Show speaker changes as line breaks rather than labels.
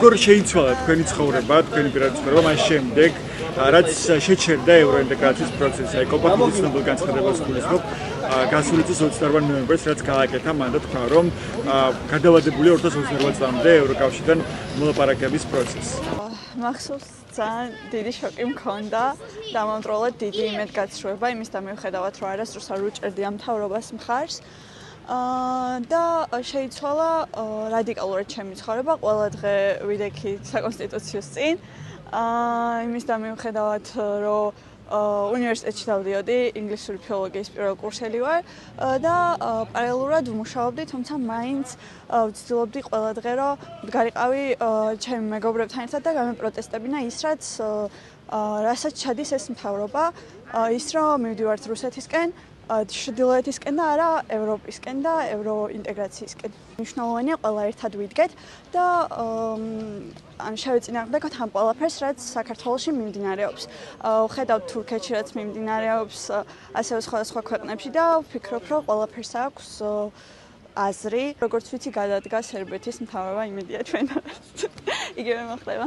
როგორ შეიცვალა თქვენი ცხოვრება, თქვენი პირადი ცხოვრება მას შემდეგ, რაც შეჩერდა ევროინტეგრაციის პროცესი. აი კოპაკის ცნობილ განცხადებას გულისხმობ, გასული წლის 28 ნოემბერს, რაც გააკეთა, მან თქვა, რომ გადავადებულია 2028 წლამდე ევროკავშირთან მოლაპარაკების პროცესი.
მახსოვს ძალიან დიდი შოკი მქონდა და მომდროულად დიდი იმედგაცრუება იმის მიუხედავად, რომ არასდროს არ უჭერდი ამ მთავრობას მხარს. და შეიცვალა რადიკალურად ჩემი ცხოვრება, ყველა დღე ვიდექი საკონსტიტუციოს წინ. იმის მიუხედავად, რომ უნივერსიტეტში დავდიოდი, ინგლისური ფილოლოგიის პირველ კურსელი ვარ და პარალელურად ვმუშაობდი, თუმცა მაინც ვცდილობდი ყველა დღე, რომ ვდგარიყავი ჩემი მეგობრებთან ერთად და გამეპროტესტებინა ის, რასაც ჩადის ეს მთავრობა, ის რომ მივდივართ რუსეთისკენ, ჩრდილოეთისკენ და არა ევროპისკენ და ევროინტეგრაციისკენ. მნიშვნელოვანია ყველა ერთად ვიდგეთ და შევეწინააღმდეგოთ ამ ყველაფერს, რაც საქართველოში მიმდინარეობს. ვხედავთ თურქეთში, რაც მიმდინარეობს, ასევე სხვადასხვა ქვეყნებში და ვფიქრობ, რომ ყველაფერს აქვს აზრი. როგორც ვიცი, გადადგა სერბეთის მთავრობა, იმედია ჩვენ იგივე მოხდება.